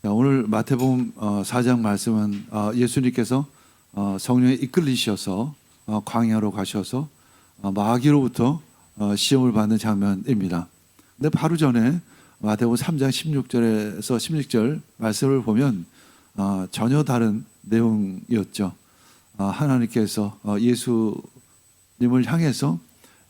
자, 오늘 마태복음 4장 말씀은 예수님께서 성령에 이끌리셔서 광야로 가셔서 마귀로부터 시험을 받는 장면입니다. 근데 바로 전에 마태복음 3장 16절에서 16절 말씀을 보면 전혀 다른 내용이었죠. 하나님께서 예수님을 향해서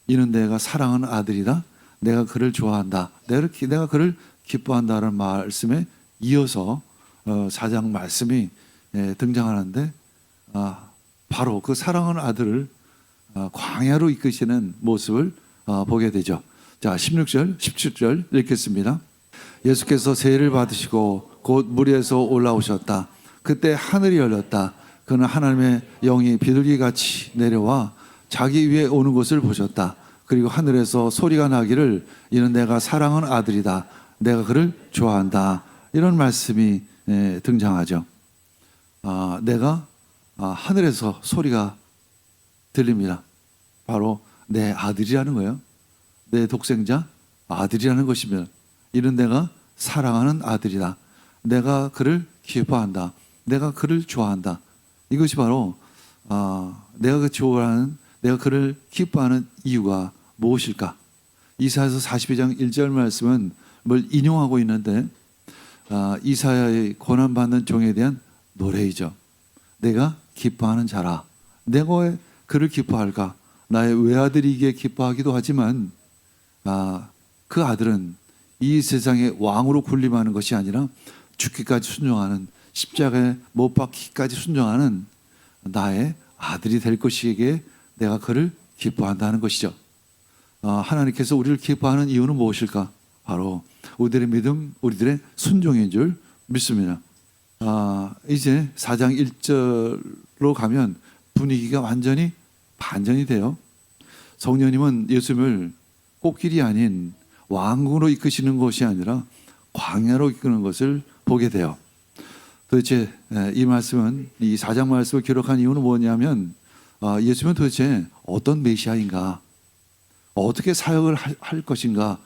이는 내가 사랑하는 아들이다. 내가 그를 좋아한다. 내가 그를 기뻐한다는 말씀에 이어서 4장 말씀이 등장하는데 바로 그 사랑하는 아들을 광야로 이끄시는 모습을 보게 되죠. 자, 16절, 17절 읽겠습니다. 예수께서 세례를 받으시고 곧 무리에서 올라오셨다. 그때 하늘이 열렸다. 그는 하나님의 영이 비둘기같이 내려와 자기 위에 오는 것을 보셨다. 그리고 하늘에서 소리가 나기를 이는 내가 사랑하는 아들이다. 내가 그를 좋아한다. 이런 말씀이 등장하죠. 내가 하늘에서 소리가 들립니다. 바로 내 아들이라는 거예요. 내 독생자 아들이라는 것이면 이는 내가 사랑하는 아들이다. 내가 그를 기뻐한다. 내가 그를 좋아한다. 이것이 바로 내가 그를 기뻐하는 이유가 무엇일까? 이사야서 42장 1절 말씀은 뭘 인용하고 있는데 이사야의 고난받는 종에 대한 노래이죠. 내가 기뻐하는 자라. 내가 왜 그를 기뻐할까? 나의 외아들이기에 기뻐하기도 하지만 그 아들은 이 세상의 왕으로 군림하는 것이 아니라 죽기까지 순종하는, 십자가에 못 박히기까지 순종하는 나의 아들이 될 것이기에 내가 그를 기뻐한다는 것이죠. 하나님께서 우리를 기뻐하는 이유는 무엇일까? 바로 우리들의 믿음, 우리들의 순종인 줄 믿습니다. 이제 4장 1절로 가면 분위기가 완전히 반전이 돼요. 성령님은 예수님을 꽃길이 아닌 왕궁으로 이끄시는 것이 아니라 광야로 이끄는 것을 보게 돼요. 도대체 이 말씀은, 이 4장 말씀을 기록한 이유는 뭐냐면 예수님은 도대체 어떤 메시아인가, 어떻게 사역을 할 것인가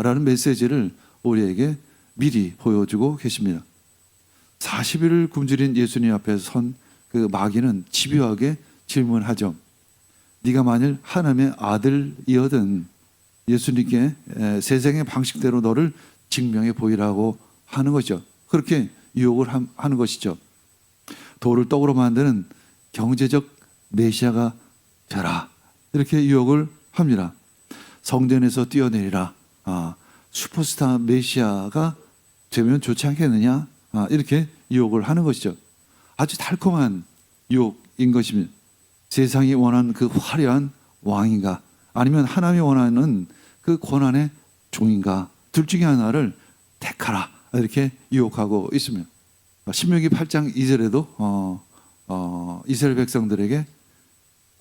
라는 메시지를 우리에게 미리 보여주고 계십니다. 40일을 굶주린 예수님 앞에 선 그 마귀는 집요하게 질문하죠. 네가 만일 하나님의 아들이거든 예수님께 세상의 방식대로 너를 증명해 보이라고 하는 거죠. 그렇게 유혹을 하는 것이죠. 돌을 떡으로 만드는 경제적 메시아가 되라, 이렇게 유혹을 합니다. 성전에서 뛰어내리라, 슈퍼스타 메시아가 되면 좋지 않겠느냐, 이렇게 유혹을 하는 것이죠. 아주 달콤한 유혹인 것입니다. 세상이 원하는 그 화려한 왕인가, 아니면 하나님이 원하는 그 고난의 종인가, 둘 중에 하나를 택하라, 이렇게 유혹하고 있습니다. 신명기 8장 2절에도 이스라엘 백성들에게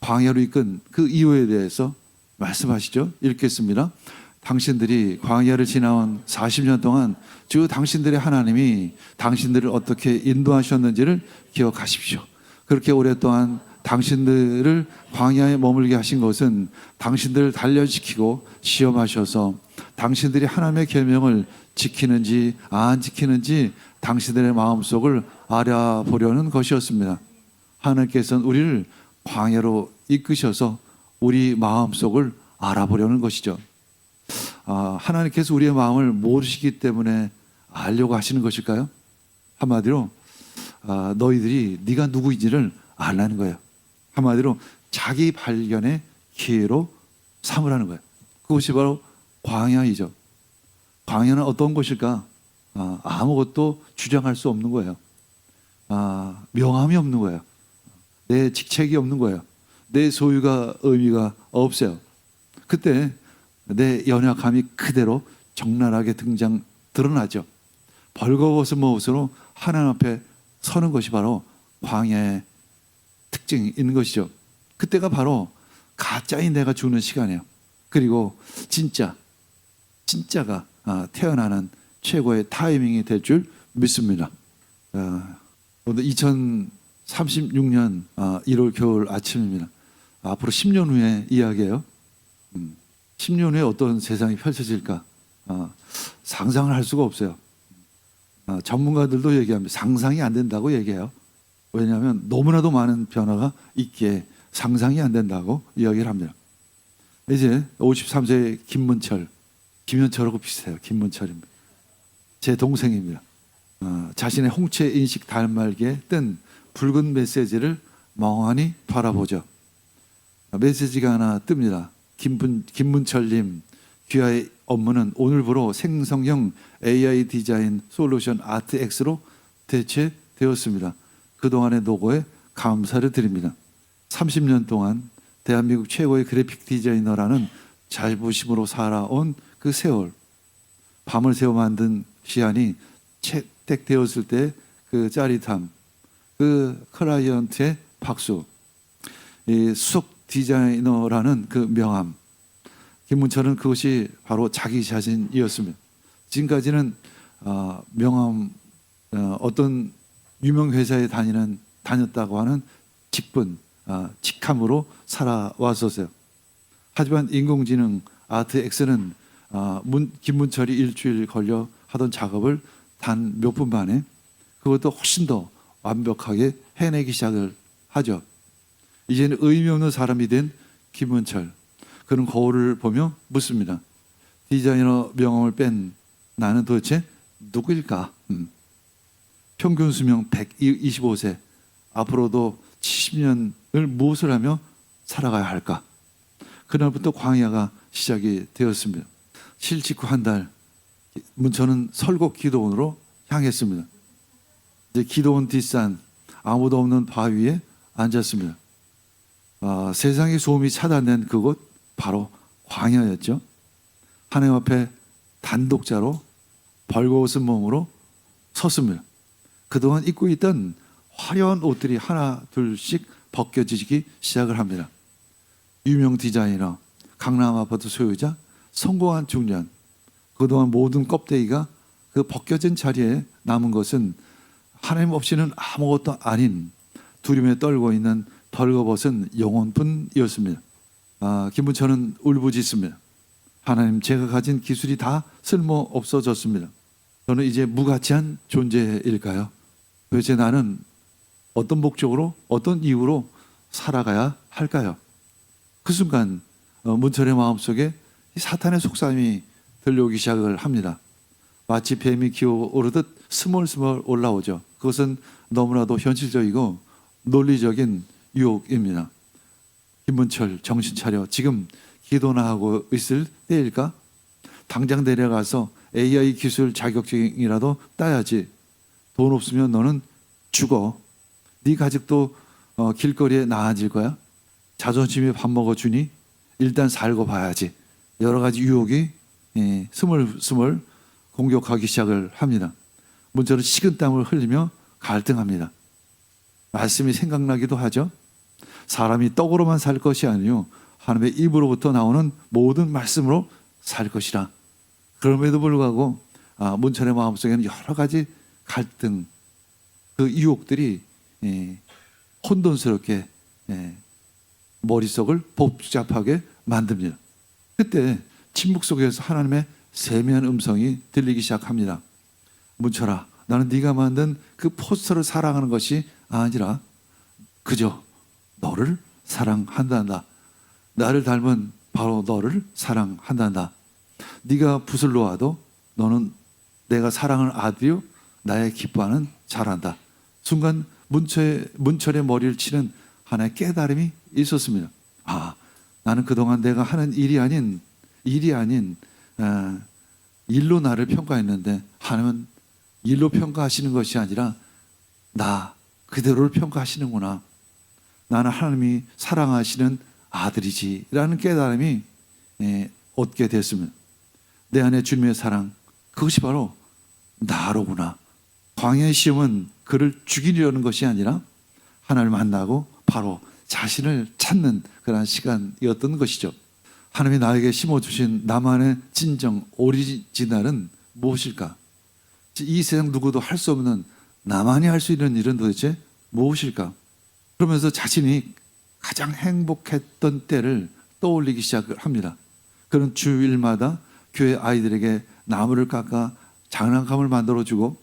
광야로 이끈 그 이유에 대해서 말씀하시죠. 읽겠습니다. 당신들이 광야를 지나온 40년 동안 주 당신들의 하나님이 당신들을 어떻게 인도하셨는지를 기억하십시오. 그렇게 오랫동안 당신들을 광야에 머물게 하신 것은 당신들을 단련시키고 시험하셔서 당신들이 하나님의 계명을 지키는지 안 지키는지 당신들의 마음속을 알아보려는 것이었습니다. 하나님께서는 우리를 광야로 이끄셔서 우리 마음속을 알아보려는 것이죠. 하나님께서 우리의 마음을 모르시기 때문에 알려고 하시는 것일까요? 한마디로 너희들이 네가 누구인지를 알라는 거예요. 한마디로 자기 발견의 기회로 삼으라는 거예요. 그것이 바로 광야이죠. 광야는 어떤 곳일까? 아무것도 주장할 수 없는 거예요. 명함이 없는 거예요. 내 직책이 없는 거예요. 내 소유가 의미가 없어요. 그때 내 연약함이 그대로 적나라하게 드러나죠. 벌거벗은 모습으로 하나님 앞에 서는 것이 바로 광야의 특징이 있는 것이죠. 그때가 바로 가짜인 내가 죽는 시간이에요. 그리고 진짜가 태어나는 최고의 타이밍이 될 줄 믿습니다. 오늘 2036년 1월 겨울 아침입니다. 앞으로 10년 후의 이야기예요. 10년 후에 어떤 세상이 펼쳐질까 상상을 할 수가 없어요. 전문가들도 얘기합니다. 상상이 안 된다고 얘기해요. 왜냐하면 너무나도 많은 변화가 있기에 상상이 안 된다고 이야기를 합니다. 이제 53세 김현철하고 비슷해요. 김문철입니다. 제 동생입니다. 자신의 홍채 인식 달말기에 뜬 붉은 메시지를 멍하니 바라보죠. 메시지가 하나 뜹니다. 김문철님 귀하의 업무는 오늘부로 생성형 AI 디자인 솔루션 아트X로 대체되었습니다. 그동안의 노고에 감사를 드립니다. 30년 동안 대한민국 최고의 그래픽 디자이너라는 자부심으로 살아온 그 세월, 밤을 새워 만든 시안이 채택되었을 때 그 짜릿함, 그 클라이언트의 박수, 이 수석 디자이너라는 그 명함, 김문철은 그것이 바로 자기 자신이었습니다. 지금까지는 명함, 어떤 유명 회사에 다녔다고 하는 직분, 직함으로 살아왔었어요. 하지만 인공지능 아트 X는 김문철이 일주일 걸려 하던 작업을 단 몇 분 만에 그것도 훨씬 더 완벽하게 해내기 시작을 하죠. 이제는 의미 없는 사람이 된 김문철. 그는 거울을 보며 묻습니다. 디자이너 명함을 뺀 나는 도대체 누구일까? 평균 수명 125세. 앞으로도 70년을 무엇을 하며 살아가야 할까? 그날부터 광야가 시작이 되었습니다. 실 직후 한 달, 문철은 설국 기도원으로 향했습니다. 이제 기도원 뒷산 아무도 없는 바위에 앉았습니다. 세상의 소음이 차단된 그곳 바로 광야였죠. 하나님 앞에 단독자로 벌거벗은 몸으로 섰습니다. 그동안 입고 있던 화려한 옷들이 하나 둘씩 벗겨지기 시작을 합니다. 유명 디자이너, 강남 아파트 소유자, 성공한 중년. 그동안 모든 껍데기가 그 벗겨진 자리에 남은 것은 하나님 없이는 아무것도 아닌 두려움에 떨고 있는 벌거벗은 영혼뿐이었습니다. 김문철은 울부짖습니다. 하나님, 제가 가진 기술이 다 쓸모 없어졌습니다. 저는 이제 무가치한 존재일까요? 도대체 나는 어떤 목적으로, 어떤 이유로 살아가야 할까요? 그 순간 문철의 마음속에 사탄의 속삭임이 들려오기 시작을 합니다. 마치 뱀이 기어오르듯 스멀스멀 올라오죠. 그것은 너무나도 현실적이고 논리적인 유혹입니다. 김문철, 정신 차려. 지금 기도나 하고 있을 때일까? 당장 내려가서 AI 기술 자격증이라도 따야지. 돈 없으면 너는 죽어. 네 가족도 길거리에 나앉을 거야. 자존심이 밥 먹어주니 일단 살고 봐야지. 여러 가지 유혹이 스멀스멀 공격하기 시작을 합니다. 문철은 식은땀을 흘리며 갈등합니다. 말씀이 생각나기도 하죠. 사람이 떡으로만 살 것이 아니요 하나님의 입으로부터 나오는 모든 말씀으로 살 것이라. 그럼에도 불구하고 문철의 마음속에는 여러 가지 갈등, 그 유혹들이 혼돈스럽게 머릿속을 복잡하게 만듭니다. 그때 침묵 속에서 하나님의 세미한 음성이 들리기 시작합니다. 문철아, 나는 네가 만든 그 포스터를 사랑하는 것이 아니라 그저 너를 사랑한단다. 나를 닮은 바로 너를 사랑한단다. 네가 붓을 놓아도 너는 내가 사랑하는 아들이요 나의 기뻐하는 자란다. 순간 문철의 머리를 치는 하나의 깨달음이 있었습니다. 나는 그동안 내가 하는 일이 아닌 일로 나를 평가했는데 하나님은 일로 평가하시는 것이 아니라 나 그대로를 평가하시는구나. 나는 하나님이 사랑하시는 아들이지 라는 깨달음이 얻게 됐습니다. 내 안에 주님의 사랑, 그것이 바로 나로구나. 광야의 시험은 그를 죽이려는 것이 아니라 하나님을 만나고 바로 자신을 찾는 그런 시간이었던 것이죠. 하나님이 나에게 심어주신 나만의 진정 오리지널은 무엇일까? 이 세상 누구도 할 수 없는 나만이 할 수 있는 일은 도대체 무엇일까? 그러면서 자신이 가장 행복했던 때를 떠올리기 시작을 합니다. 그는 주일마다 교회 아이들에게 나무를 깎아 장난감을 만들어주고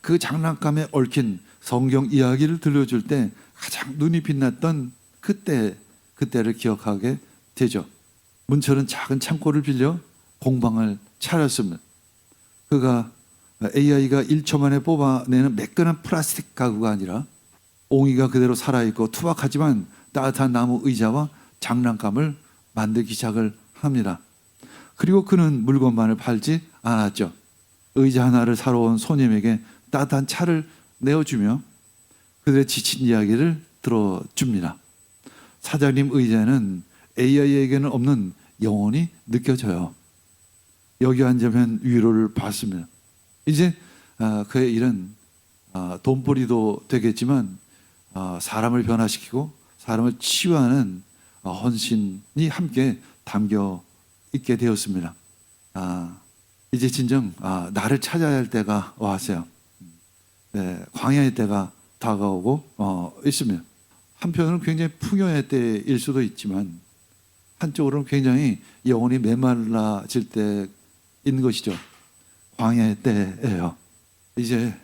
그 장난감에 얽힌 성경 이야기를 들려줄 때 가장 눈이 빛났던 그때를 기억하게 되죠. 문철은 작은 창고를 빌려 공방을 차렸습니다. 그가 AI가 1초 만에 뽑아내는 매끈한 플라스틱 가구가 아니라 옹이가 그대로 살아있고 투박하지만 따뜻한 나무 의자와 장난감을 만들기 시작을 합니다. 그리고 그는 물건만을 팔지 않았죠. 의자 하나를 사러 온 손님에게 따뜻한 차를 내어주며 그들의 지친 이야기를 들어줍니다. 사장님 의자는 AI에게는 없는 영혼이 느껴져요. 여기 앉으면 위로를 받습니다. 이제 그의 일은 돈벌이도 되겠지만 사람을 변화시키고 사람을 치유하는 헌신이 함께 담겨 있게 되었습니다. 이제 진정 나를 찾아야 할 때가 왔어요. 네, 광야의 때가 다가오고 있습니다. 한편으로는 굉장히 풍요의 때일 수도 있지만 한쪽으로는 굉장히 영혼이 메말라질 때인 것이죠. 광야의 때예요. 이제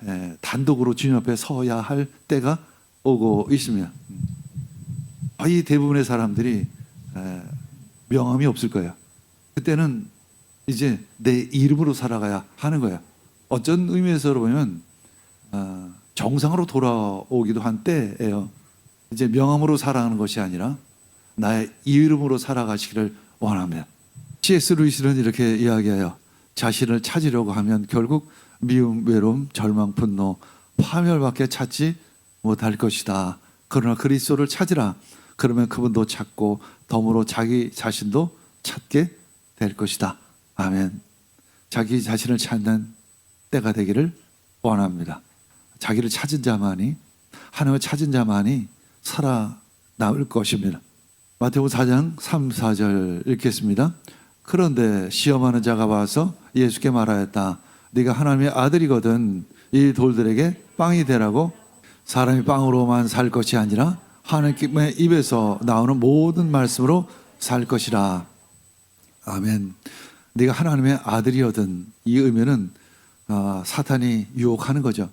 단독으로 주님 앞에 서야 할 때가 오고 있습니다. 거의 대부분의 사람들이 명함이 없을 거예요. 그때는 이제 내 이름으로 살아가야 하는 거예요. 어쩐 의미에서 보면 정상으로 돌아오기도 한 때예요. 이제 명함으로 살아가는 것이 아니라 나의 이름으로 살아가시기를 원합니다. C.S. 루이스는 이렇게 이야기해요. 자신을 찾으려고 하면 결국 미움, 외로움, 절망, 분노, 파멸밖에 찾지 못할 것이다. 그러나 그리스도를 찾으라. 그러면 그분도 찾고 덤으로 자기 자신도 찾게 될 것이다. 아멘. 자기 자신을 찾는 때가 되기를 원합니다. 자기를 찾은 자만이, 하나님을 찾은 자만이 살아남을 것입니다. 마태복음 4장 3, 4절 읽겠습니다. 그런데 시험하는 자가 와서 예수께 말하였다. 네가 하나님의 아들이거든 이 돌들에게 빵이 되라고. 사람이 빵으로만 살 것이 아니라 하나님의 입에서 나오는 모든 말씀으로 살 것이라. 아멘. 네가 하나님의 아들이거든, 이 의미는 사탄이 유혹하는 거죠.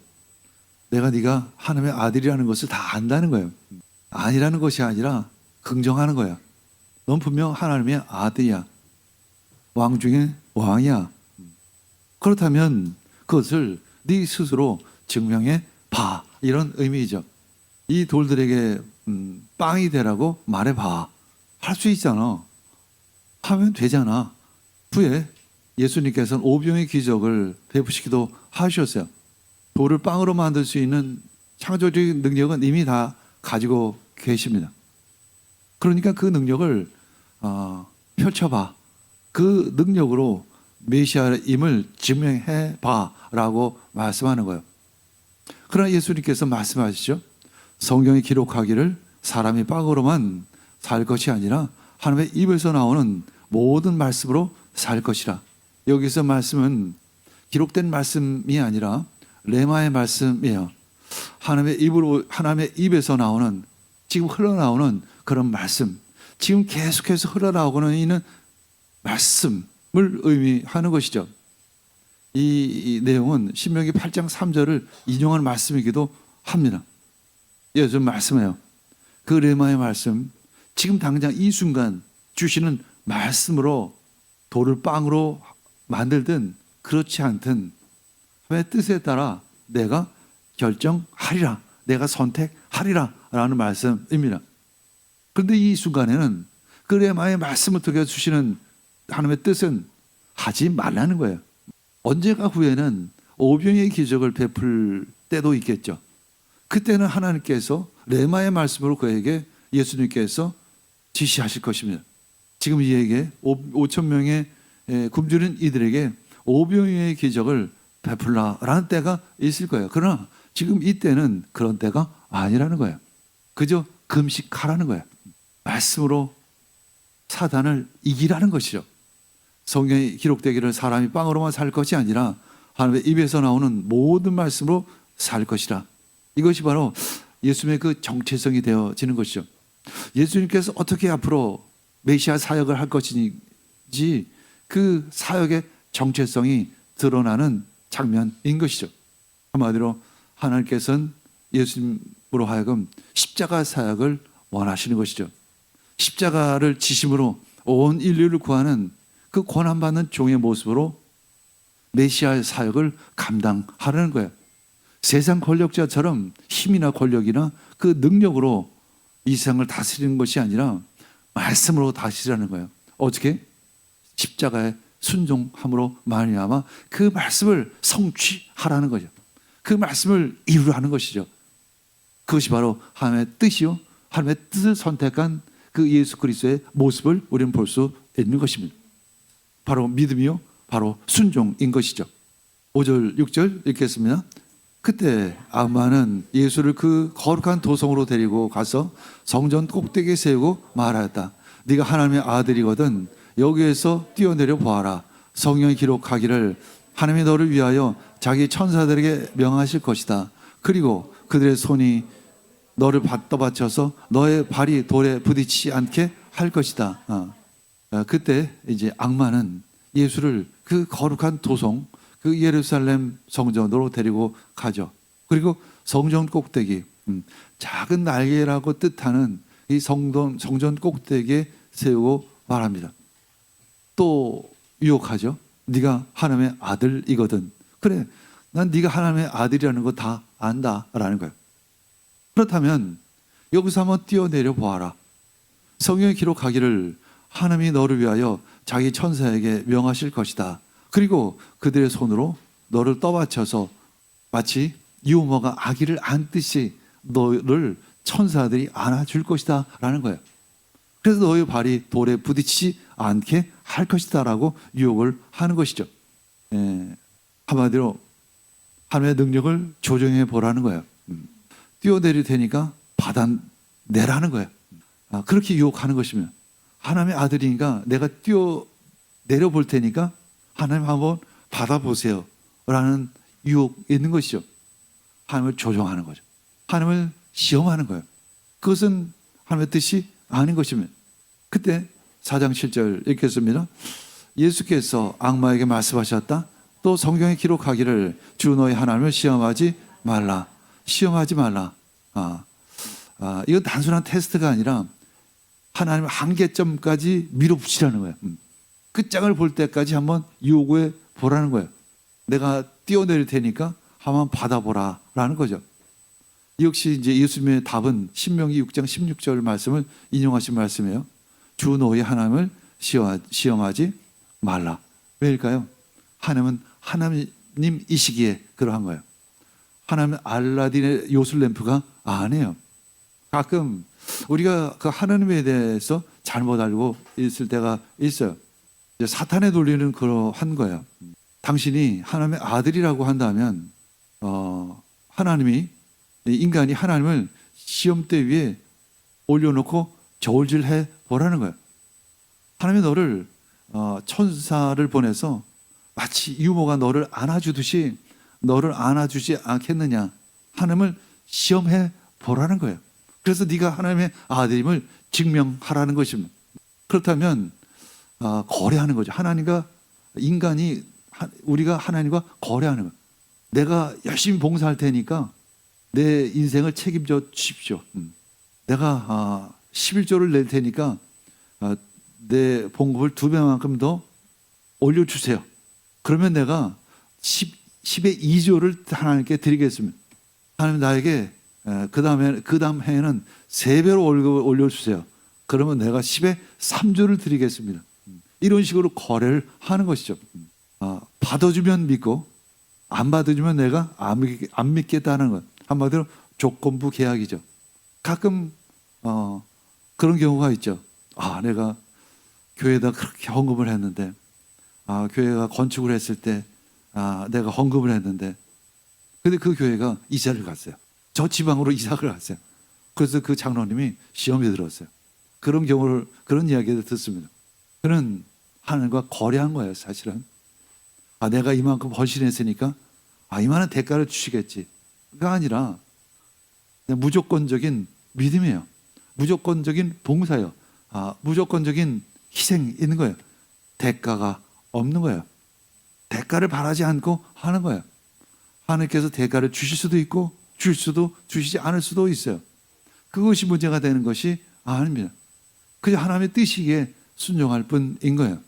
네가 하나님의 아들이라는 것을 다 안다는 거예요. 아니라는 것이 아니라 긍정하는 거야. 넌 분명 하나님의 아들이야. 왕 중에 왕이야. 그렇다면 그것을 네 스스로 증명해 봐. 이런 의미이죠. 이 돌들에게 빵이 되라고 말해봐. 할 수 있잖아. 하면 되잖아. 후에 예수님께서는 오병의 기적을 베푸시기도 하셨어요. 돌을 빵으로 만들 수 있는 창조적인 능력은 이미 다 가지고 계십니다. 그러니까 그 능력을 펼쳐봐. 그 능력으로 메시아임을 증명해봐 라고 말씀하는 거예요. 그러나 예수님께서 말씀하시죠. 성경에 기록하기를 사람이 빵으로만 살 것이 아니라 하나님의 입에서 나오는 모든 말씀으로 살 것이라. 여기서 말씀은 기록된 말씀이 아니라 레마의 말씀이에요. 하나님의 입에서 나오는, 지금 흘러나오는 그런 말씀, 지금 계속해서 흘러나오고는 있는 말씀을 의미하는 것이죠. 이 내용은 신명기 8장 3절을 인용한 말씀이기도 합니다. 예수 말씀해요. 그 레마의 말씀, 지금 당장 이 순간 주시는 말씀으로 돌을 빵으로 만들든 그렇지 않든 하나님의 뜻에 따라 내가 결정하리라, 내가 선택하리라 라는 말씀입니다. 그런데 이 순간에는 그 레마의 말씀을 통해 주시는 하나님의 뜻은 하지 말라는 거예요. 언제가 후에는 오병의 기적을 베풀 때도 있겠죠. 그때는 하나님께서 레마의 말씀으로 그에게 예수님께서 지시하실 것입니다. 지금 이에게 5천 명의 굶주린 이들에게 오병의 기적을 베풀라라는 때가 있을 거예요. 그러나 지금 이때는 그런 때가 아니라는 거예요. 그저 금식하라는 거예요. 말씀으로 사단을 이기라는 것이죠. 성경에 기록되기를 사람이 빵으로만 살 것이 아니라 하나님의 입에서 나오는 모든 말씀으로 살 것이라. 이것이 바로 예수님의 그 정체성이 되어지는 것이죠. 예수님께서 어떻게 앞으로 메시아 사역을 할 것인지 그 사역의 정체성이 드러나는 장면인 것이죠. 한마디로 하나님께서는 예수님으로 하여금 십자가 사역을 원하시는 것이죠. 십자가를 지심으로 온 인류를 구하는 그 고난받는 종의 모습으로 메시아의 사역을 감당하려는 거예요. 세상 권력자처럼 힘이나 권력이나 그 능력으로 이 세상을 다스리는 것이 아니라 말씀으로 다스리라는 거예요. 어떻게? 십자가의 순종함으로 말미암아 그 말씀을 성취하라는 거죠. 그 말씀을 이루라는 것이죠. 그것이 바로 하나님의 뜻이요, 하나님의 뜻을 선택한 그 예수 그리스도의 모습을 우리는 볼 수 있는 것입니다. 바로 믿음이요, 바로 순종인 것이죠. 5절 6절 읽겠습니다. 그때 악마는 예수를 그 거룩한 도성으로 데리고 가서 성전 꼭대기에 세우고 말하였다. 네가 하나님의 아들이거든 여기에서 뛰어내려 보아라. 성경에 기록하기를 하나님이 너를 위하여 자기 천사들에게 명하실 것이다. 그리고 그들의 손이 너를 떠받쳐서 너의 발이 돌에 부딪히지 않게 할 것이다. 그때 이제 악마는 예수를 그 거룩한 도성, 그 예루살렘 성전으로 데리고 가죠. 그리고 성전 꼭대기, 작은 날개라고 뜻하는 이 성전 꼭대기에 세우고 말합니다. 또 유혹하죠. 네가 하나님의 아들이거든. 그래, 난 네가 하나님의 아들이라는 거 다 안다라는 거예요. 그렇다면 여기서 한번 뛰어내려 보아라. 성경에 기록하기를 하나님이 너를 위하여 자기 천사에게 명하실 것이다. 그리고 그들의 손으로 너를 떠받쳐서 마치 유모가 아기를 안듯이 너를 천사들이 안아줄 것이다 라는 거예요. 그래서 너의 발이 돌에 부딪히지 않게 할 것이다 라고 유혹을 하는 것이죠. 한마디로 하나님의 능력을 조정해 보라는 거예요. 뛰어내릴 테니까 받아내라는 거예요. 그렇게 유혹하는 것이면 하나님의 아들이니까 내가 뛰어내려 볼 테니까 하나님 한번 받아보세요 라는 유혹이 있는 것이죠. 하나님을 조종하는 거죠. 하나님을 시험하는 거예요. 그것은 하나님의 뜻이 아닌 것이면 그때 4장 7절 읽겠습니다. 예수께서 악마에게 말씀하셨다. 또 성경에 기록하기를 주 너의 하나님을 시험하지 말라. 시험하지 말라. 이건 단순한 테스트가 아니라 하나님의 한계점까지 밀어붙이라는 거예요. 끝장을 볼 때까지 한번 요구해 보라는 거예요. 내가 뛰어내릴 테니까 한번 받아보라 라는 거죠. 역시 이제 예수님의 답은 신명기 6장 16절 말씀을 인용하신 말씀이에요. 주 너의 하나님을 시험하지 말라. 왜일까요? 하나님은 하나님이시기에 그러한 거예요. 하나님은 알라딘의 요술램프가 아니에요. 가끔 우리가 그 하나님에 대해서 잘못 알고 있을 때가 있어요. 이제 사탄의 논리는 그러한 거예요. 당신이 하나님의 아들이라고 한다면 하나님이 인간이 하나님을 시험대 위에 올려놓고 저울질해 보라는 거예요. 하나님이 너를 천사를 보내서 마치 유모가 너를 안아주듯이 너를 안아주지 않겠느냐. 하나님을 시험해 보라는 거예요. 그래서 네가 하나님의 아들임을 증명하라는 것입니다. 그렇다면 거래하는 거죠. 하나님과 인간이 우리가 하나님과 거래하는 거예요. 내가 열심히 봉사할 테니까 내 인생을 책임져 주십시오. 내가 11조를 낼 테니까 내 봉급을 2배만큼 더 올려주세요. 그러면 내가 10의 2조를 하나님께 드리겠습니다. 하나님 나에게 그 다음 해에는 3배로 월급을 올려주세요. 그러면 내가 10의 3조를 드리겠습니다. 이런 식으로 거래를 하는 것이죠. 받아주면 믿고 안 받아주면 내가 안 믿겠다는 것. 한마디로 조건부 계약이죠. 가끔 그런 경우가 있죠. 내가 교회에다 그렇게 헌금을 했는데 교회가 건축을 했을 때 내가 헌금을 했는데 근데 그 교회가 이사를 갔어요. 저 지방으로 이사를 갔어요. 그래서 그 장로님이 시험에 들었어요. 그런 경우를 그런 이야기를 듣습니다. 그는 하나님과 거래한 거예요. 사실은 내가 이만큼 헌신했으니까 이만한 대가를 주시겠지. 그가 아니라 무조건적인 믿음이에요. 무조건적인 봉사예요. 무조건적인 희생이 있는 거예요. 대가가 없는 거예요. 대가를 바라지 않고 하는 거예요. 하나님께서 대가를 주실 수도 있고 줄 수도 주시지 않을 수도 있어요. 그것이 문제가 되는 것이 아닙니다. 그저 하나님의 뜻이기에 순종할 뿐인 거예요.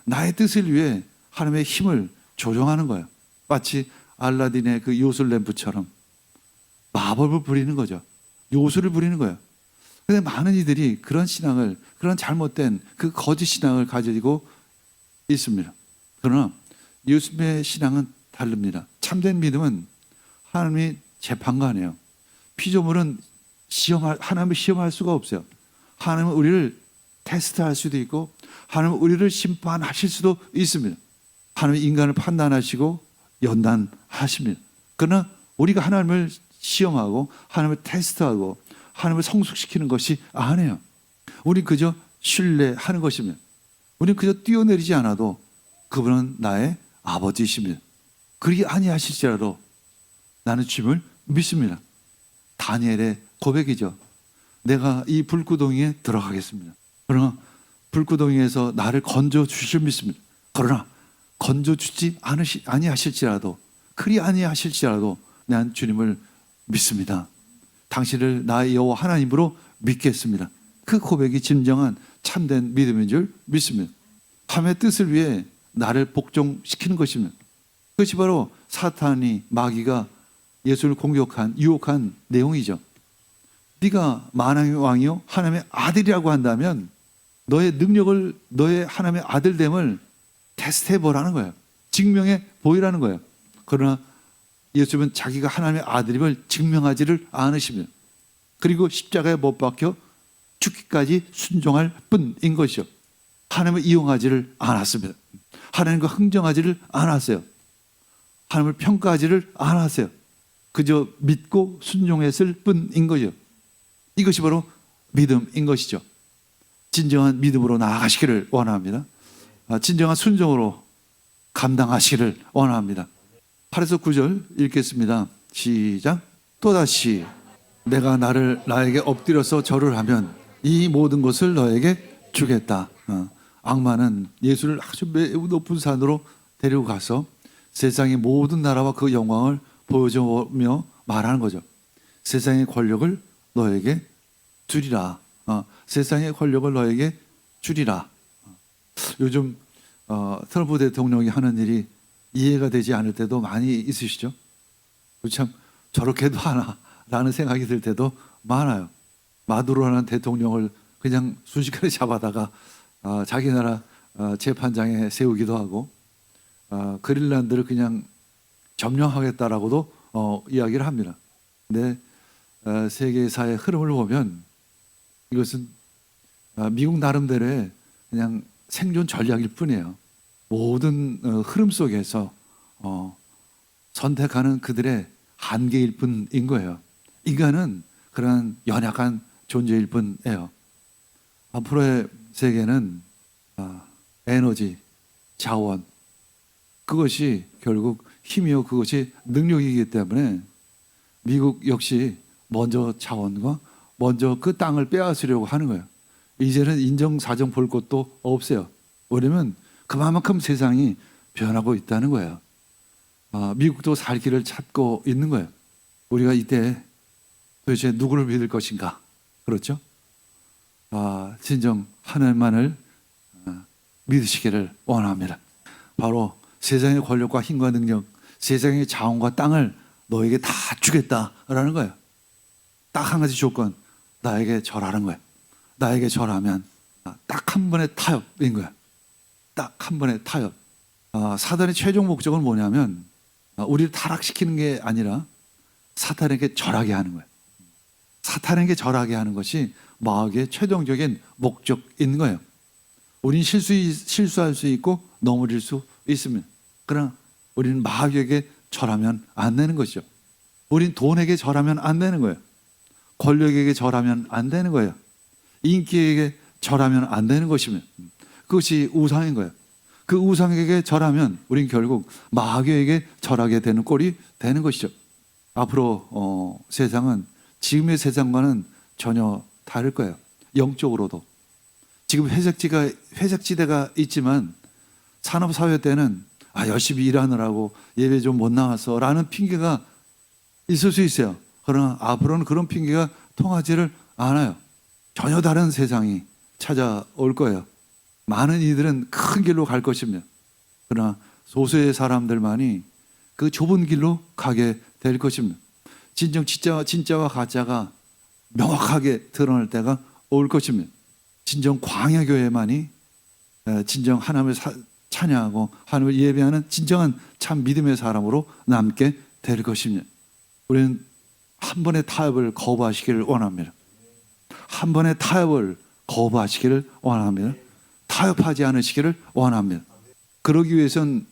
나의 뜻을 위해 하나님의 힘을 조정하는 거예요. 마치 알라딘의 그 요술 램프처럼 마법을 부리는 거죠. 요술을 부리는 거예요. 근데 많은 이들이 그런 신앙을, 그런 잘못된 그 거짓 신앙을 가지고 있습니다. 그러나 예수님의 신앙은 다릅니다. 참된 믿음은 하나님이 재판관이에요. 피조물은 하나님을 시험할 수가 없어요. 하나님은 우리를 테스트할 수도 있고 하나님은 우리를 심판하실 수도 있습니다. 하나님은 인간을 판단하시고 연단하십니다. 그러나 우리가 하나님을 시험하고 하나님을 테스트하고 하나님을 성숙시키는 것이 아니에요. 우리 그저 신뢰하는 것입니다. 우리는 그저 뛰어내리지 않아도 그분은 나의 아버지이십니다. 그리 아니하실지라도 나는 주님을 믿습니다. 다니엘의 고백이죠. 내가 이 불구덩이에 들어가겠습니다. 그러나 불구덩이에서 나를 건져 주실 믿습니다. 그러나 건져 주지 아니하실지라도 그리 아니하실지라도 난 주님을 믿습니다. 당신을 나의 여호와 하나님으로 믿겠습니다. 그 고백이 진정한 참된 믿음인 줄 믿습니다. 하나님의 뜻을 위해 나를 복종시키는 것입니다. 그것이 바로 사탄이 마귀가 예수를 공격한 유혹한 내용이죠. 네가 만왕의 왕이요 하나님의 아들이라고 한다면 너의 능력을, 너의 하나님의 아들됨을 테스트해 보라는 거예요. 증명해 보이라는 거예요. 그러나 예수님은 자기가 하나님의 아들임을 증명하지를 않으십니다. 그리고 십자가에 못 박혀 죽기까지 순종할 뿐인 것이죠. 하나님을 이용하지를 않았습니다. 하나님과 흥정하지를 않았어요. 하나님을 평가하지를 않았어요. 그저 믿고 순종했을 뿐인 거죠. 이것이 바로 믿음인 것이죠. 진정한 믿음으로 나아가시기를 원합니다. 진정한 순종으로 감당하시기를 원합니다. 8에서 9절 읽겠습니다. 시작. 또다시 내가 나에게 엎드려서 절을 하면 이 모든 것을 너에게 주겠다. 악마는 예수를 아주 매우 높은 산으로 데리고 가서 세상의 모든 나라와 그 영광을 보여주며 말하는 거죠. 세상의 권력을 너에게 주리라. 세상의 권력을 너에게 주리라. 요즘 트럼프 대통령이 하는 일이 이해가 되지 않을 때도 많이 있으시죠? 참 저렇게도 하나라는 생각이 들 때도 많아요. 마두로라는 대통령을 그냥 순식간에 잡아다가 자기 나라 재판장에 세우기도 하고 그린란드를 그냥 점령하겠다라고도 이야기를 합니다. 근데 세계사의 흐름을 보면 이것은 미국 나름대로의 그냥 생존 전략일 뿐이에요. 모든 흐름 속에서 선택하는 그들의 한계일 뿐인 거예요. 인간은 그런 연약한 존재일 뿐이에요. 앞으로의 세계는 에너지, 자원, 그것이 결국 힘이요, 그것이 능력이기 때문에 미국 역시 먼저 자원과 먼저 그 땅을 빼앗으려고 하는 거예요. 이제는 인정사정 볼 것도 없어요. 왜냐면 그만큼 세상이 변하고 있다는 거예요. 미국도 살 길을 찾고 있는 거예요. 우리가 이때 도대체 누구를 믿을 것인가? 그렇죠? 진정 하나님만을 믿으시기를 원합니다. 바로 세상의 권력과 힘과 능력, 세상의 자원과 땅을 너에게 다 주겠다라는 거예요. 딱 한 가지 조건, 나에게 절하는 거예요. 나에게 절하면 딱 한 번의 타협인 거예요. 딱 한 번의 타협. 사단의 최종 목적은 뭐냐면 우리를 타락시키는 게 아니라 사탄에게 절하게 하는 거예요. 사탄에게 절하게 하는 것이 마귀의 최종적인 목적인 거예요. 우리는 실수할 수 있고 넘어질 수 있습니다. 그러나 우리는 마귀에게 절하면 안 되는 것이죠. 우리는 돈에게 절하면 안 되는 거예요. 권력에게 절하면 안 되는 거예요. 인기에게 절하면 안 되는 것이며 그것이 우상인 거예요. 그 우상에게 절하면 우리는 결국 마귀에게 절하게 되는 꼴이 되는 것이죠. 앞으로 세상은 지금의 세상과는 전혀 다를 거예요. 영적으로도. 지금 회색지대가 있지만 산업사회 때는 열심히 일하느라고 예배 좀 못 나와서 라는 핑계가 있을 수 있어요. 그러나 앞으로는 그런 핑계가 통하지를 않아요. 전혀 다른 세상이 찾아올 거예요. 많은 이들은 큰 길로 갈 것입니다. 그러나 소수의 사람들만이 그 좁은 길로 가게 될 것입니다. 진짜와 가짜가 명확하게 드러날 때가 올 것입니다. 진정 광야교회만이 진정 하나님을 찬양하고 하나님을 예배하는 진정한 참 믿음의 사람으로 남게 될 것입니다. 우리는 한 번의 타협을 거부하시기를 원합니다. 한 번의 타협을 거부하시기를 원합니다. 타협하지 않으시기를 원합니다. 그러기 위해선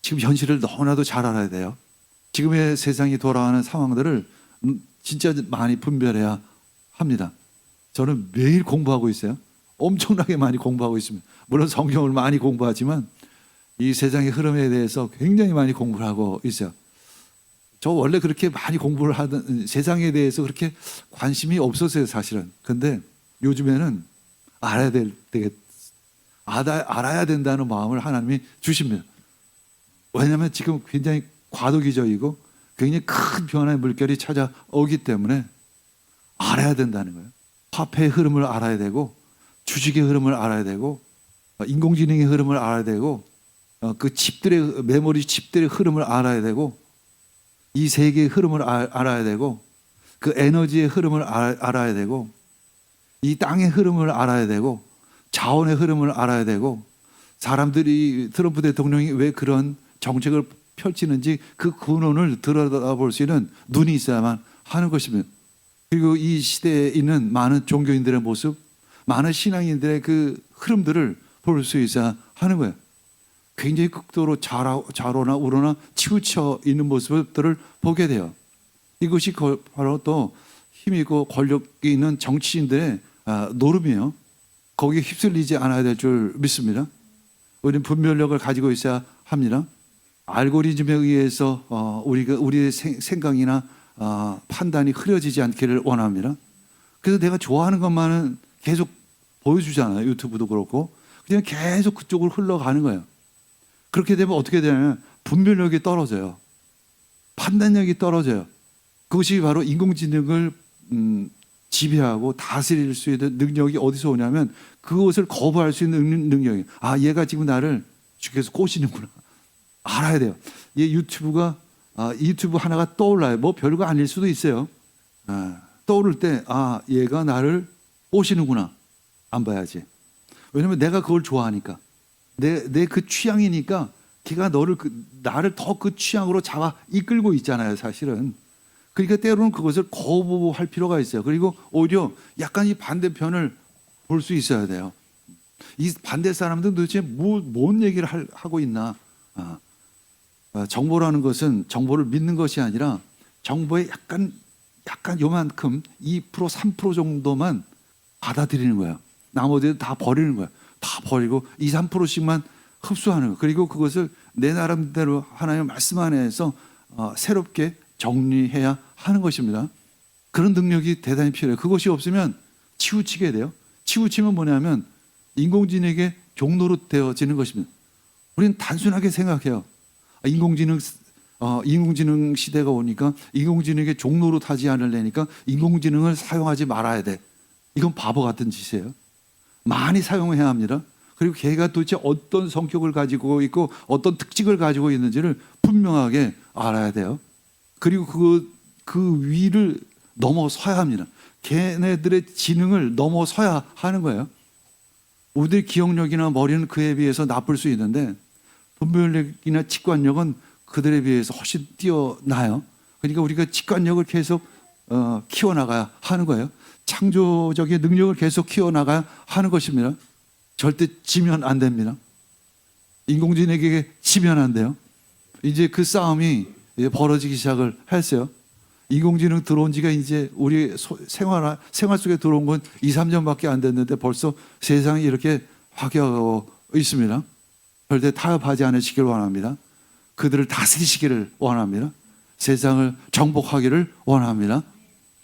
지금 현실을 너무나도 잘 알아야 돼요. 지금의 세상이 돌아가는 상황들을 진짜 많이 분별해야 합니다. 저는 매일 공부하고 있어요. 엄청나게 많이 공부하고 있습니다. 물론 성경을 많이 공부하지만 이 세상의 흐름에 대해서 굉장히 많이 공부를 하고 있어요. 저 원래 그렇게 많이 공부를 하던 세상에 대해서 그렇게 관심이 없었어요, 사실은. 근데 요즘에는 알아야 된다는 마음을 하나님이 주십니다. 왜냐하면 지금 굉장히 과도기적이고 굉장히 큰 변화의 물결이 찾아오기 때문에 알아야 된다는 거예요. 화폐의 흐름을 알아야 되고, 주식의 흐름을 알아야 되고, 인공지능의 흐름을 알아야 되고, 그 칩들의 메모리 칩들의 흐름을 알아야 되고, 이 세계의 흐름을 알아야 되고, 그 에너지의 흐름을 알아야 되고, 이 땅의 흐름을 알아야 되고, 자원의 흐름을 알아야 되고, 사람들이 트럼프 대통령이 왜 그런 정책을 펼치는지 그 근원을 들여다볼 수 있는 눈이 있어야만 하는 것입니다. 그리고 이 시대에 있는 많은 종교인들의 모습, 많은 신앙인들의 그 흐름들을 볼 수 있어야 하는 거예요. 굉장히 극도로 좌로나 우로나 치우쳐 있는 모습들을 보게 돼요. 이것이 바로 또 힘있고 권력이 있는 정치인들의 노름이에요. 거기에 휩쓸리지 않아야 될 줄 믿습니다. 우리는 분별력을 가지고 있어야 합니다. 알고리즘에 의해서 우리의 생각이나 판단이 흐려지지 않기를 원합니다. 그래서 내가 좋아하는 것만은 계속 보여주잖아요. 유튜브도 그렇고. 그냥 계속 그쪽으로 흘러가는 거예요. 그렇게 되면 어떻게 되냐면 분별력이 떨어져요. 판단력이 떨어져요. 그것이 바로 인공지능을 지배하고 다스릴 수 있는 능력이 어디서 오냐면 그것을 거부할 수 있는 능력이에요. 얘가 지금 나를 계속 꼬시는구나. 알아야 돼요. 유튜브 하나가 떠올라요. 뭐 별거 아닐 수도 있어요. 떠오를 때 얘가 나를 꼬시는구나. 안 봐야지. 왜냐면 내가 그걸 좋아하니까. 내 그 취향이니까 걔가 나를 더 그 취향으로 잡아 이끌고 있잖아요, 사실은. 그러니까 때로는 그것을 거부할 필요가 있어요. 그리고 오히려 약간 이 반대편을 볼 수 있어야 돼요. 이 반대 사람들은 도대체 뭔 얘기를 하고 있나. 정보라는 것은 정보를 믿는 것이 아니라 정보의 약간 요만큼 2% 3% 정도만 받아들이는 거예요. 나머지는 다 버리는 거예요. 다 버리고 2, 3%씩만 흡수하는 거예요. 그리고 그것을 내 나름대로 하나님의 말씀 안에서 새롭게 정리해야 하는 것입니다. 그런 능력이 대단히 필요해요. 그것이 없으면 치우치게 돼요. 치우치면 뭐냐면 인공지능에게 종로로 되어지는 것입니다. 우리는 단순하게 생각해요. 인공지능 시대가 오니까 인공지능에게 종로로 타지 않으려니까 인공지능을 사용하지 말아야 돼. 이건 바보 같은 짓이에요. 많이 사용해야 합니다. 그리고 걔가 도대체 어떤 성격을 가지고 있고 어떤 특징을 가지고 있는지를 분명하게 알아야 돼요. 그리고 그 위를 넘어서야 합니다. 걔네들의 지능을 넘어서야 하는 거예요. 우리의 기억력이나 머리는 그에 비해서 나쁠 수 있는데 분별력이나 직관력은 그들에 비해서 훨씬 뛰어나요. 그러니까 우리가 직관력을 계속 키워나가야 하는 거예요. 창조적인 능력을 계속 키워나가야 하는 것입니다. 절대 지면 안 됩니다. 인공지능에게 지면 안 돼요. 이제 그 싸움이 벌어지기 시작을 했어요. 인공지능 들어온 지가 이제 우리 생활 속에 들어온 건 2, 3년밖에 안 됐는데 벌써 세상이 이렇게 화기하고 있습니다. 절대 타협하지 않으시길 원합니다. 그들을 다스리시기를 원합니다. 세상을 정복하기를 원합니다.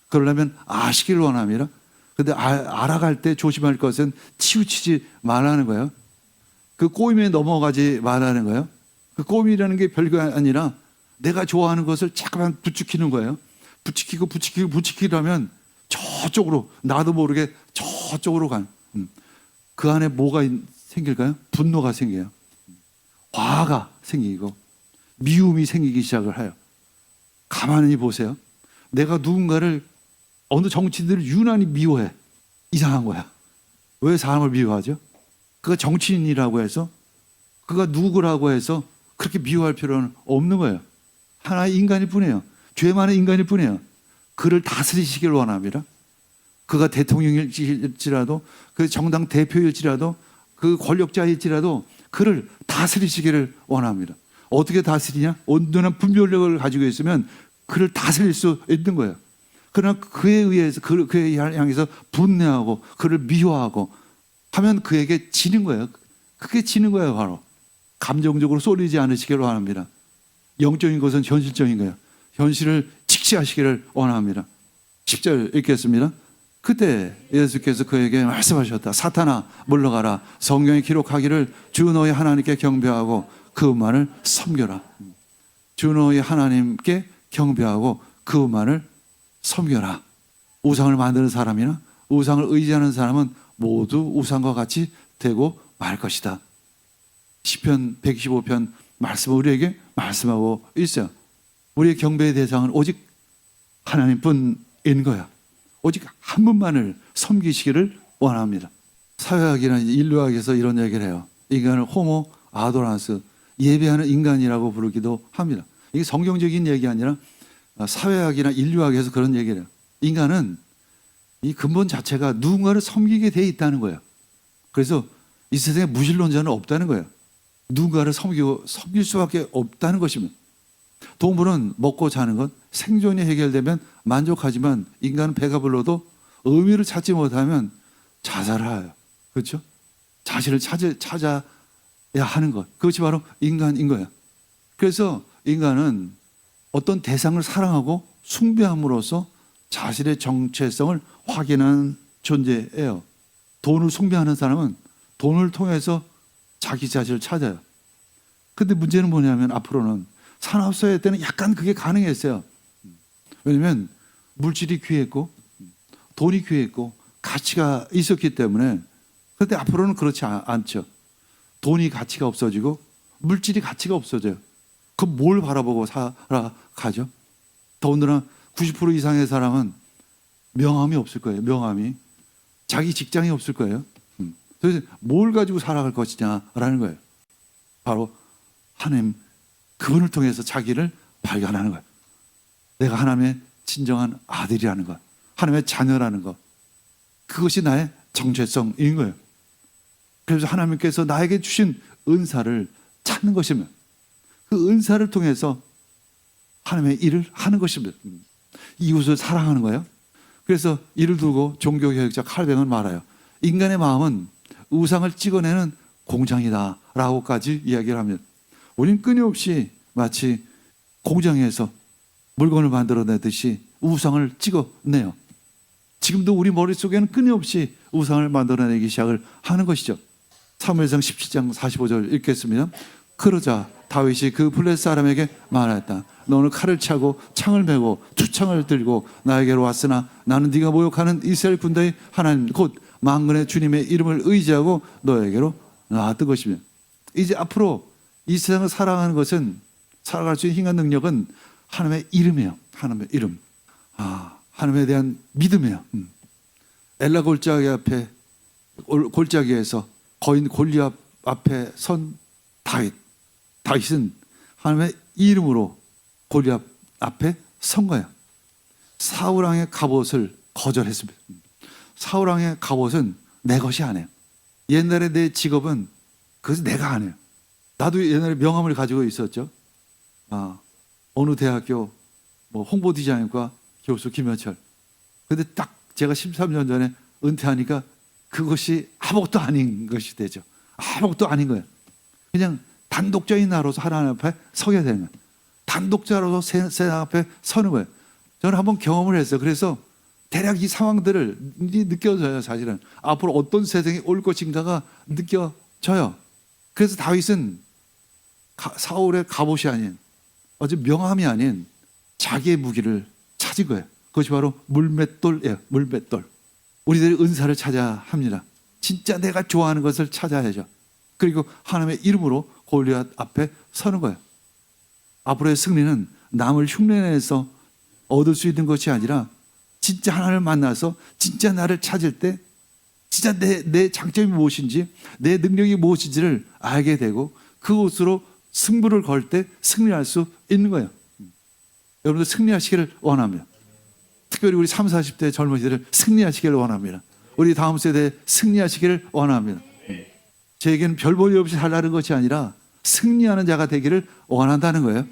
그러려면 아시기를 원합니다. 그런데 알아갈 때 조심할 것은 치우치지 말라는 거예요. 그 꼬임에 넘어가지 말라는 거예요. 그 꼼이라는 게 별거 아니라 내가 좋아하는 것을 자꾸만 부추기는 거예요. 부추기려면 저쪽으로, 나도 모르게 저쪽으로 간. 그 안에 뭐가 생길까요? 분노가 생겨요. 화가 생기고 미움이 생기기 시작을 해요. 가만히 보세요. 내가 누군가를, 어느 정치인들을 유난히 미워해. 이상한 거야. 왜 사람을 미워하죠? 그가 정치인이라고 해서, 그가 누구라고 해서 그렇게 미워할 필요는 없는 거예요. 하나의 인간일 뿐이에요. 죄 많은 인간일 뿐이에요. 그를 다스리시길 원합니다. 그가 대통령일지라도, 그 정당 대표일지라도, 그 권력자일지라도 그를 다스리시기를 원합니다. 어떻게 다스리냐? 온전한 분별력을 가지고 있으면 그를 다스릴 수 있는 거예요. 그러나 그에 의해서, 그에 향해서 분노하고 그를 미워하고 하면 그에게 지는 거예요. 그게 지는 거예요. 바로 감정적으로 쏠리지 않으시기를 원합니다. 영적인 것은 현실적인 거예요. 현실을 직시하시기를 원합니다. 10절 읽겠습니다. 그때 예수께서 그에게 말씀하셨다. 사탄아 물러가라. 성경에 기록하기를 주 너의 하나님께 경배하고 그분만을 섬겨라. 주 너의 하나님께 경배하고 그분만을 섬겨라. 우상을 만드는 사람이나 우상을 의지하는 사람은 모두 우상과 같이 되고 말 것이다. 시편 125편 말씀을 우리에게 말씀하고 있어요. 우리의 경배의 대상은 오직 하나님뿐인 거야. 오직 한 분만을 섬기시기를 원합니다. 사회학이나 인류학에서 이런 얘기를 해요. 인간을 호모 아도란스, 예배하는 인간이라고 부르기도 합니다. 이게 성경적인 얘기 아니라 사회학이나 인류학에서 그런 얘기를 해요. 인간은 이 근본 자체가 누군가를 섬기게 돼 있다는 거예요. 그래서 이 세상에 무신론자는 없다는 거예요. 누군가를 섬길 수밖에 없다는 것입니다. 동물은 먹고 자는 것, 생존이 해결되면 만족하지만 인간은 배가 불러도 의미를 찾지 못하면 자살해요. 그렇죠? 자신을 찾아야 하는 것. 그것이 바로 인간인 거예요. 그래서 인간은 어떤 대상을 사랑하고 숭배함으로써 자신의 정체성을 확인하는 존재예요. 돈을 숭배하는 사람은 돈을 통해서 자기 자신을 찾아요. 근데 문제는 뭐냐면 앞으로는 산업사회 때는 약간 그게 가능했어요. 왜냐하면 물질이 귀했고 돈이 귀했고 가치가 있었기 때문에. 그런데 앞으로는 그렇지 않죠. 돈이 가치가 없어지고 물질이 가치가 없어져요. 그럼 뭘 바라보고 살아가죠? 더군다나 90% 이상의 사람은 명함이 없을 거예요. 명함이. 자기 직장이 없을 거예요. 그래서 뭘 가지고 살아갈 것이냐라는 거예요. 바로 하나님, 그분을 통해서 자기를 발견하는 거예요. 내가 하나님의 진정한 아들이라는 것, 하나님의 자녀라는 것, 그것이 나의 정체성인 거예요. 그래서 하나님께서 나에게 주신 은사를 찾는 것이면 그 은사를 통해서 하나님의 일을 하는 것입니다. 이웃을 사랑하는 거예요. 그래서 이를 두고 종교개혁자 칼뱅은 말해요. 인간의 마음은 우상을 찍어내는 공장이다 라고까지 이야기를 합니다. 우리는 끊임없이 마치 공장에서 물건을 만들어내듯이 우상을 찍어내요. 지금도 우리 머릿속에는 끊임없이 우상을 만들어내기 시작을 하는 것이죠. 사무엘상 17장 45절 읽겠습니다. 그러자 다윗이 그 블레 사람에게 말하였다. 너는 칼을 차고 창을 메고 투창을 들고 나에게로 왔으나 나는 네가 모욕하는 이스라엘 군대의 하나님 곧 만군의 주님의 이름을 의지하고 너에게로 나왔던 것이며, 이제 앞으로 이 세상을 살아가는 것은, 살아갈 수 있는 힘과 능력은 하나님의 이름이에요. 하나님의 이름. 하나님에 대한 믿음이에요. 엘라 골짜기에서 거인 골리앗 앞에 선 다윗은 하나님의 이름으로 골리앗 앞에 선 거예요. 사울왕의 갑옷을 거절했습니다. 사울왕의 갑옷은 내 것이 아니에요. 옛날에 내 직업은 그것은 내가 아니에요. 나도 옛날에 명함을 가지고 있었죠. 어느 대학교 홍보 디자인과 교수 김현철. 근데 딱 제가 13년 전에 은퇴하니까 그것이 아무것도 아닌 것이 되죠. 아무것도 아닌 거예요. 그냥 단독자인 나로서 하나님 앞에 서게 되는 거예요. 단독자로서 세상 앞에 서는 거예요. 저는 한번 경험을 했어요. 그래서 대략 이 상황들을 느껴져요. 사실은 앞으로 어떤 세상이 올 것인가가 느껴져요. 그래서 다윗은 사울의 갑옷이 아닌 아주 명함이 아닌 자기의 무기를 찾은 거예요. 그것이 바로 물맷돌이에요. 물맷돌. 우리들이 은사를 찾아야 합니다. 진짜 내가 좋아하는 것을 찾아야죠. 그리고 하나님의 이름으로 골리앗 앞에 서는 거예요. 앞으로의 승리는 남을 흉내내서 얻을 수 있는 것이 아니라 진짜 하나님을 만나서 진짜 나를 찾을 때 진짜 내 장점이 무엇인지 내 능력이 무엇인지를 알게 되고 그것으로 승부를 걸 때 승리할 수 있는 거예요. 여러분들 승리하시기를 원합니다. 특별히 우리 30, 40대 젊은이들을 승리하시기를 원합니다. 우리 다음 세대에 승리하시기를 원합니다. 제게는 별 볼일 없이 살라는 것이 아니라 승리하는 자가 되기를 원한다는 거예요.